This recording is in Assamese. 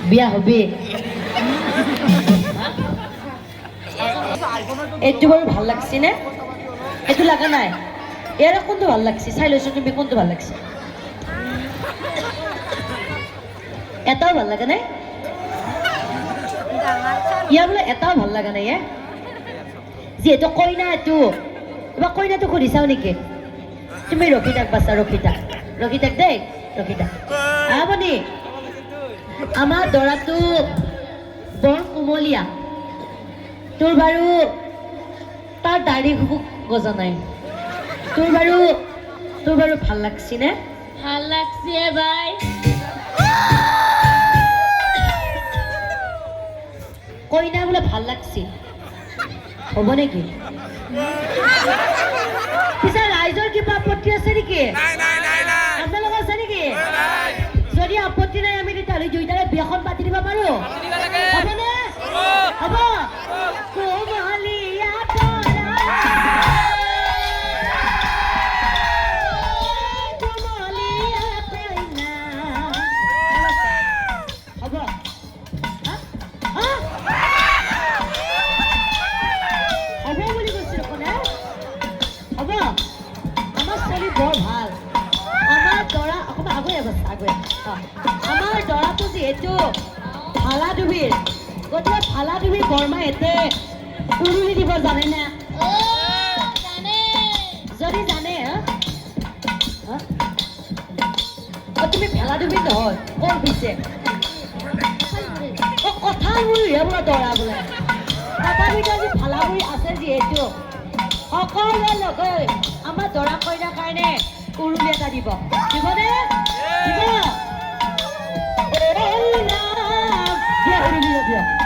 বিয়া হবে এইটো বাৰু ভাল লাগছে নে এইটো লাগা নাই এর কোনটো ভাল লাগছে চাই লৈছো তুমি কোনটো ভাল লাগছে এটাও ভাল লাগা নাই ইয়া বোলে এটাও ভাল লাগা নাই যিহেতু কইনা এইটো এবার কইনাটো ঘুরি চাও নেকি তুমি রকি থাক বাচ্চা রকি থাক দেই রকি থাক আপনি আমার দৰাটো বৰ কোমলীয়া তোৰ তাৰ দাড়ি খুব গজা নাই তোৰ বাৰু ভাল লাগছি নে ভাল লাগছে ভাই কইনা বোলে ভাল লাগছি হ'ব নেকি পিছে ৰাইজৰ কিবা আপত্তি আছে নেকি আপোনালোকৰ আছে নেকি যদি আপত্তি নাই আমি তেতিয়াহ'লে দুইটাৰে বিয়াখন পাতি দিব পাৰো হ'বনে হ'ব কোমলীয়া বৰ ভাল আমাৰ দৰা অকণমান আগুৱাই আমাৰ দৰাটো যিহেতু ফালাডুবিৰ গতিকে ফালাডুবিৰ বৰমা এতে উৰুলি দিব জানে না যদি জানে তুমি ফেলাডুবিৰ নহয় ক'ৰ পিছে কথা বোলে দৰা বোলে তথাপিতো আজি ফালাগুৰি আছে যিহেতু সকলোৱে লগে আমাৰ দৰা কইনাৰ কাৰণে উৰুলি এটা দিবনে দিব উৰুলি দিয়ক